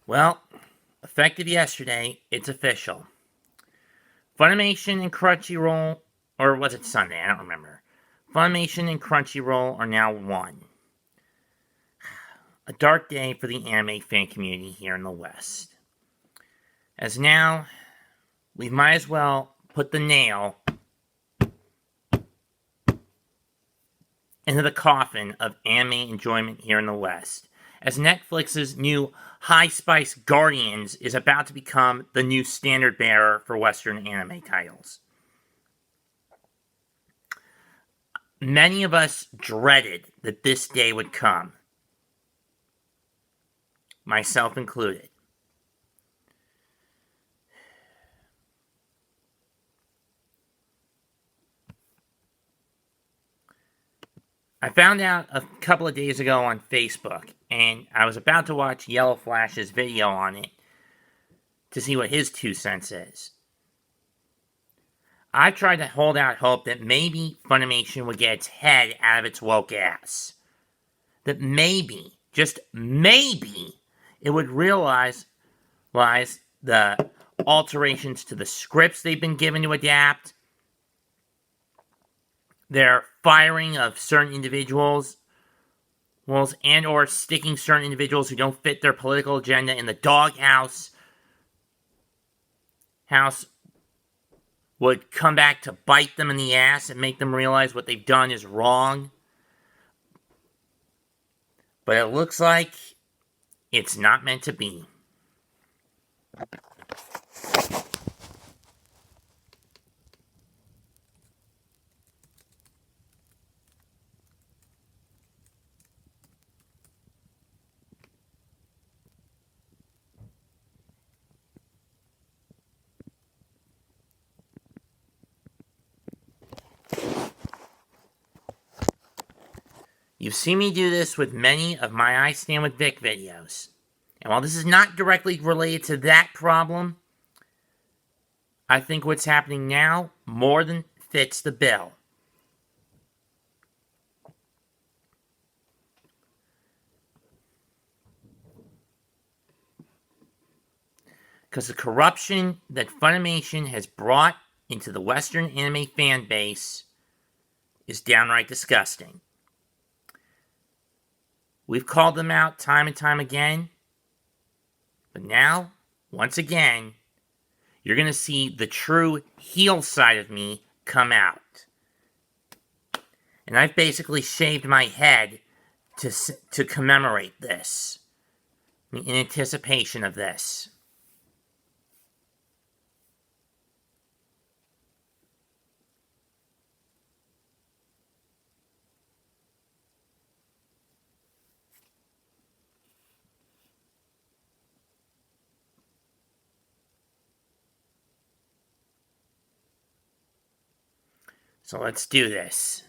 Well, effective yesterday, it's official. Funimation and Crunchyroll, or was it Sunday? I don't remember. Funimation and Crunchyroll are now one. A dark day for the anime fan community here in the West. As now, we might as well put the nail into the coffin of anime enjoyment here in the West, as Netflix's new high-spice Guardians is about to become the new standard bearer for Western anime titles. Many of us dreaded that this day would come, myself included. I found out a couple of days ago on Facebook, and I was about to watch Yellow Flash's video on it to see what his 2 cents is. I tried to hold out hope that maybe Funimation would get its head out of its woke ass. That maybe, just maybe, it would realize the alterations to the scripts they've been given to adapt, their firing of certain individuals, and or sticking certain individuals who don't fit their political agenda in the doghouse would come back to bite them in the ass and make them realize what they've done is wrong. But it looks like it's not meant to be. You've seen me do this with many of my I Stand With Vic videos. And while this is not directly related to that problem, I think what's happening now more than fits the bill. Because the corruption that Funimation has brought into the Western anime fan base is downright disgusting. We've called them out time and time again. But now, once again, you're going to see the true heel side of me come out. And I've basically shaved my head to commemorate this, in anticipation of this. So let's do this.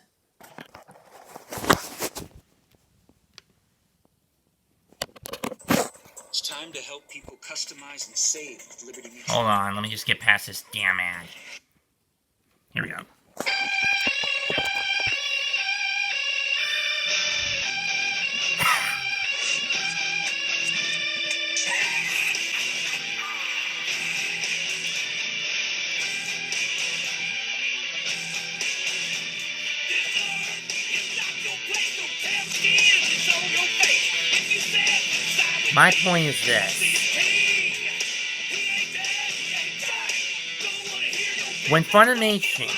It's time to help people customize and save with Liberty Mutual. Hold on, let me just get past this damn ad. Here we go. My point is this. When Funimation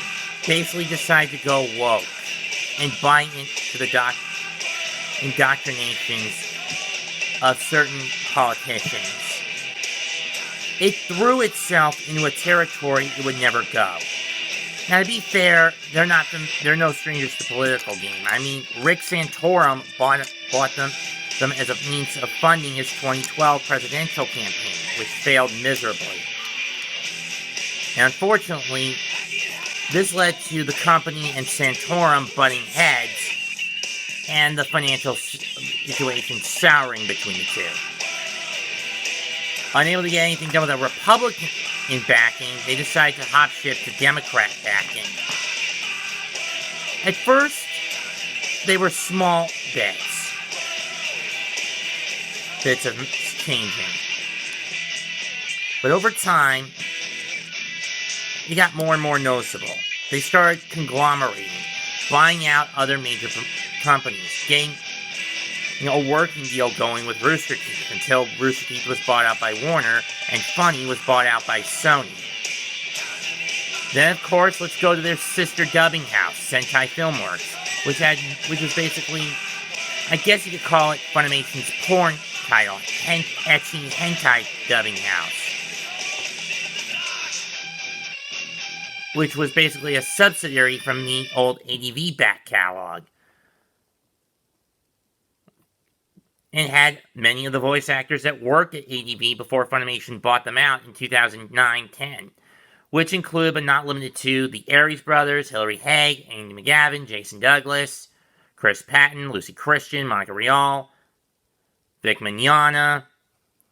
basically decided to go woke and buy into the indoctrinations of certain politicians, it threw itself into a territory it would never go. Now, to be fair, they're no strangers to political game. I mean, Rick Santorum bought them as a means of funding his 2012 presidential campaign, which failed miserably. And unfortunately, this led to the company and Santorum butting heads, and the financial situation souring between the two. Unable to get anything done with a Republican backing, they decided to hop ship to Democrat backing. At first, they were small bits of changing. But over time, it got more and more noticeable. They started conglomerating, buying out other major companies, getting a working deal going with Rooster Teeth until Rooster Teeth was bought out by Warner and Funny was bought out by Sony. Then, of course, let's go to their sister dubbing house, Sentai Filmworks, which was basically, I guess you could call it Funimation's porn title, ecchi hentai dubbing house, which was basically a subsidiary from the old ADV back catalog, and had many of the voice actors that worked at ADV before Funimation bought them out in 2009-10, which include but not limited to the Aries brothers, Hilary Haig, Andy McGavin, Jason Douglas, Chris Patton, Lucy Christian, Monica Rial, Vic Mignogna,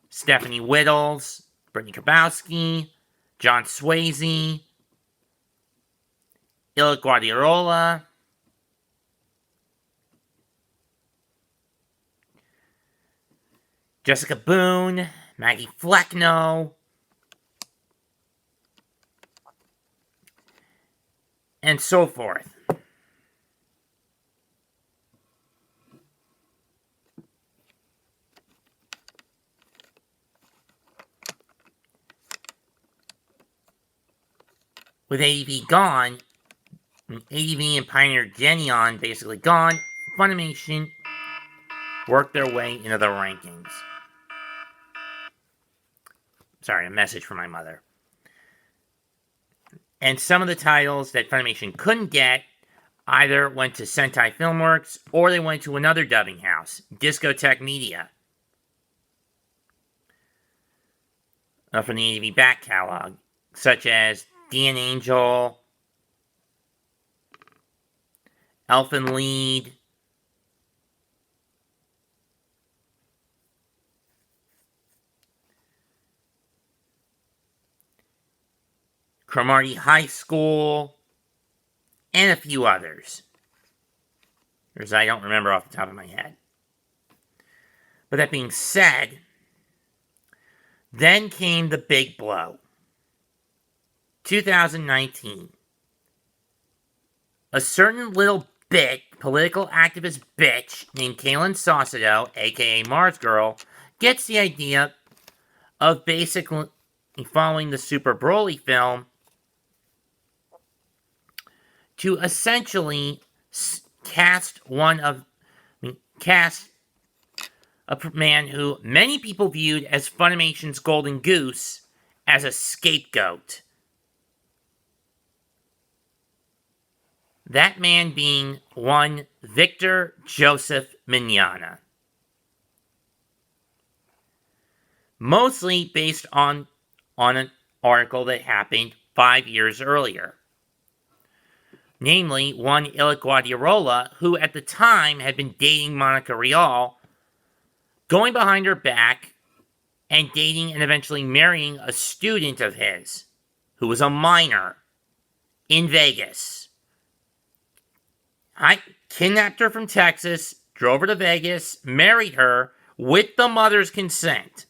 Stephanie Whittles, Brittany Karbowski, John Swayze, Ila Guardiola, Jessica Boone, Maggie Flecknoe, and so forth. With ADV gone, ADV and Pioneer Genion basically gone, Funimation worked their way into the rankings. Sorry, a message from my mother. And some of the titles that Funimation couldn't get either went to Sentai Filmworks or they went to another dubbing house, Discotech Media, from the ADV back catalog, such as Dan Angel, Elfin Lead, Cromartie High School, and a few others. There's I don't remember off the top of my head. But that being said, then came the big blow. 2019. A certain little political activist bitch named Kaylin Saucedo, aka Mars Girl, gets the idea of basically following the Super Broly film to essentially cast a man who many people viewed as Funimation's golden goose as a scapegoat. That man being one Victor Joseph Mignogna. Mostly based on an article that happened 5 years earlier. Namely, one Ila Guardiola, who at the time had been dating Monica Rial, going behind her back and dating and eventually marrying a student of his, who was a minor, in Vegas. I kidnapped her from Texas, drove her to Vegas, married her with the mother's consent.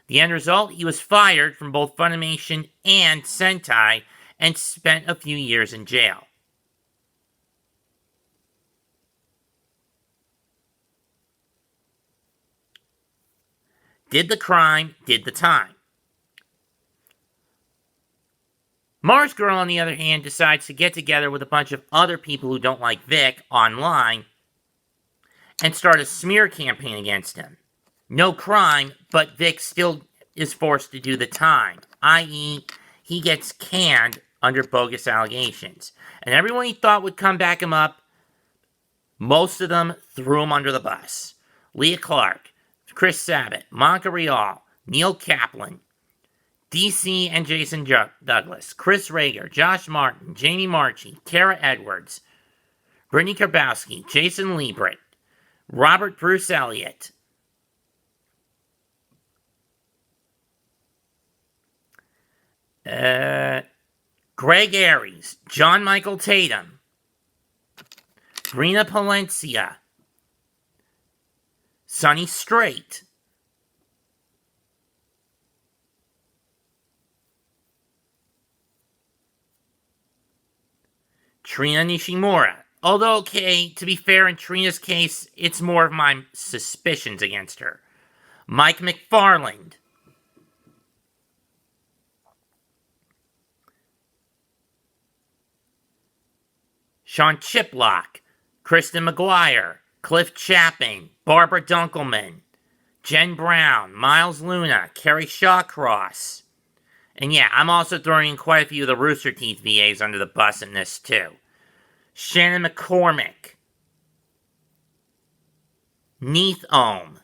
The end result, he was fired from both Funimation and Sentai and spent a few years in jail. Did the crime, did the time. Mars Girl, on the other hand, decides to get together with a bunch of other people who don't like Vic online and start a smear campaign against him. No crime, but Vic still is forced to do the time, i.e., he gets canned under bogus allegations. And everyone he thought would come back him up, most of them threw him under the bus. Leah Clark, Chris Sabat, Monica Rial, Neil Kaplan, DC and Jason Douglas, Chris Rager, Josh Martin, Jamie Marchi, Tara Edwards, Brittany Karbowski, Jason Liebert, Robert Bruce Elliott, Greg Aries, John Michael Tatum, Brina Palencia, Sonny Strait, Trina Nishimura. Although, okay, to be fair, in Trina's case, it's more of my suspicions against her. Mike McFarland. Sean Chiplock. Kristen McGuire. Cliff Chapin. Barbara Dunkelman. Jen Brown. Miles Luna. Kerry Shawcross. And yeah, I'm also throwing in quite a few of the Rooster Teeth VAs under the bus in this too. Shannon McCormick. Neith Ohm.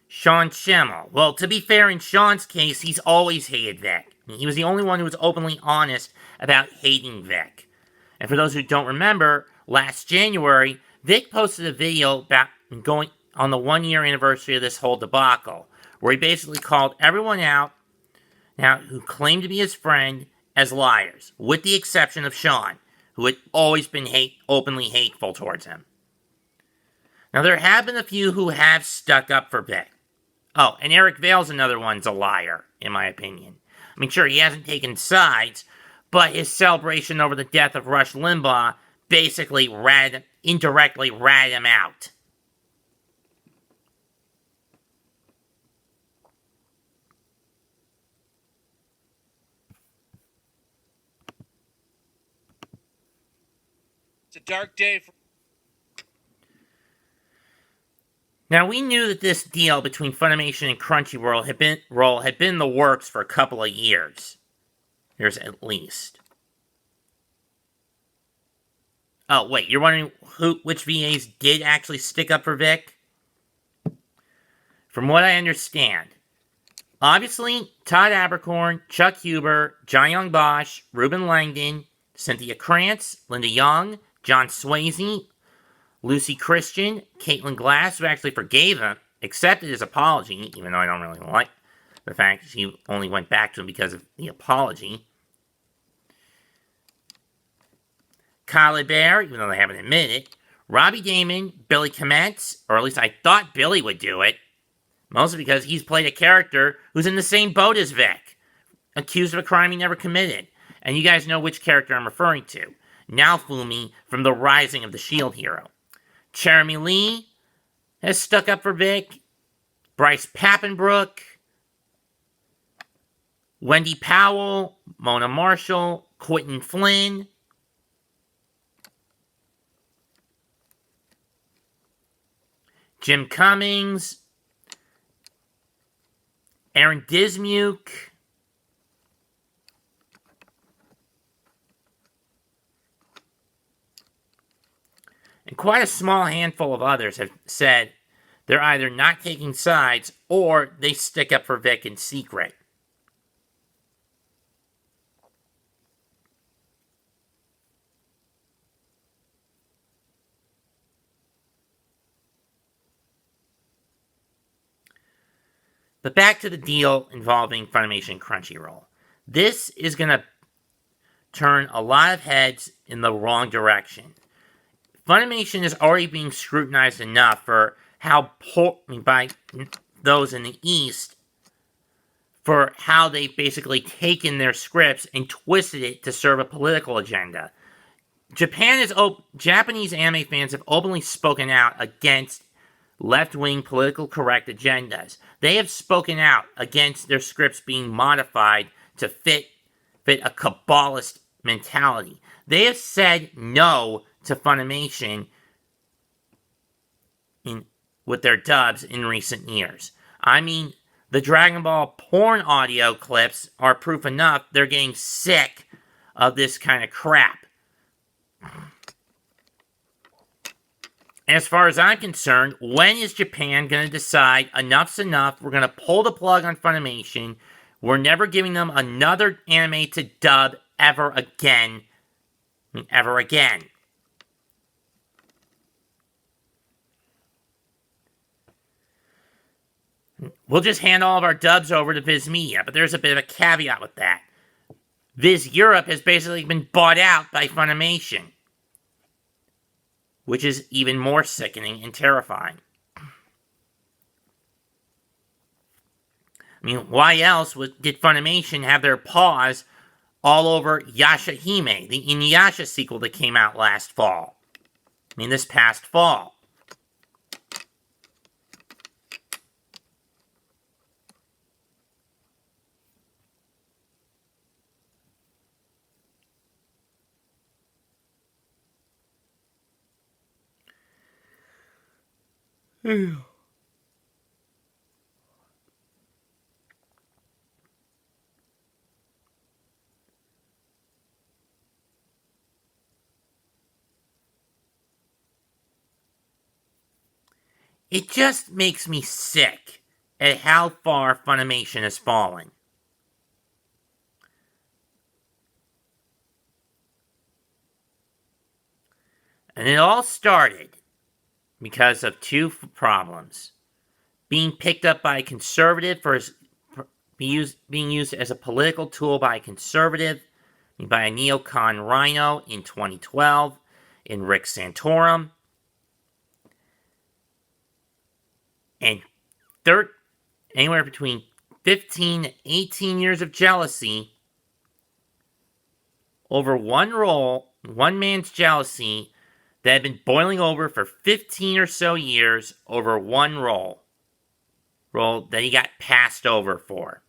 Sean Schemmel. Well, to be fair, in Sean's case, he's always hated Vic. He was the only one who was openly honest about hating Vic. And for those who don't remember, last January, Vic posted a video about going on the 1-year anniversary of this whole debacle, where he basically called everyone out now who claimed to be his friend as liars, with the exception of Sean, who had always been openly hateful towards him. Now, there have been a few who have stuck up for Vic. Oh, and Eric Vale's another one's a liar, in my opinion. I mean, sure, he hasn't taken sides, but his celebration over the death of Rush Limbaugh basically indirectly ratted him out. It's a dark day for... Now, we knew that this deal between Funimation and Crunchyroll had been in the works for a couple of years. Years at least. Oh, wait, you're wondering which VAs did actually stick up for Vic? From what I understand, obviously, Todd Abercorn, Chuck Huber, John Young Bosch, Ruben Langdon, Cynthia Krantz, Linda Young, John Swayze, Lucy Christian, Caitlin Glass, who actually forgave him, accepted his apology, even though I don't really like the fact that she only went back to him because of the apology. Kyle Bear, even though they haven't admitted it. Robbie Damon, Billy Kometz, or at least I thought Billy would do it. Mostly because he's played a character who's in the same boat as Vic, accused of a crime he never committed. And you guys know which character I'm referring to. Naofumi from The Rising of the Shield Hero. Jeremy Lee has stuck up for Vic. Bryce Papenbrook. Wendy Powell. Mona Marshall. Quentin Flynn. Jim Cummings. Aaron Dismuke. And quite a small handful of others have said they're either not taking sides or they stick up for Vic in secret. But back to the deal involving Funimation and Crunchyroll. This is going to turn a lot of heads in the wrong direction. Funimation is already being scrutinized enough for how by those in the East for how they've basically taken their scripts and twisted it to serve a political agenda. Japanese anime fans have openly spoken out against left-wing political correct agendas. They have spoken out against their scripts being modified to fit a Kabbalist mentality. They have said no to Funimation with their dubs in recent years. I mean, the Dragon Ball porn audio clips are proof enough they're getting sick of this kind of crap. As far as I'm concerned, when is Japan going to decide enough's enough? We're going to pull the plug on Funimation. We're never giving them another anime to dub ever again. Ever again. We'll just hand all of our dubs over to Viz Media, but there's a bit of a caveat with that. Viz Europe has basically been bought out by Funimation, which is even more sickening and terrifying. I mean, why else did Funimation have their paws all over Yashahime, the Inuyasha sequel that came out last fall? I mean, this past fall. It just makes me sick at how far Funimation has fallen. And it all started because of two problems. Being picked up by a conservative being used as a political tool by a conservative, by a neocon rhino in 2012, in Rick Santorum, and anywhere between 15 to 18 years of jealousy over one man's jealousy that had been boiling over for 15 or so years over one role that he got passed over for.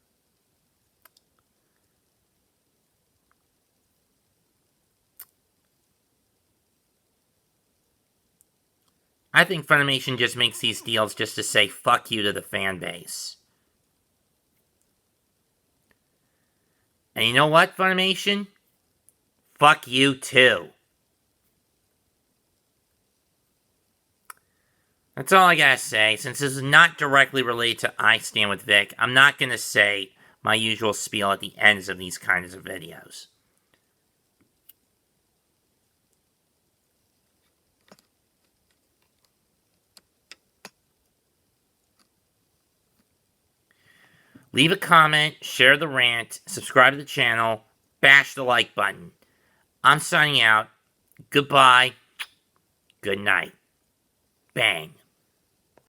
I think Funimation just makes these deals just to say fuck you to the fan base. And you know what, Funimation? Fuck you too. That's all I gotta say. Since this is not directly related to I Stand With Vic, I'm not gonna say my usual spiel at the ends of these kinds of videos. Leave a comment, share the rant, subscribe to the channel, bash the like button. I'm signing out. Goodbye. Good night. Bang.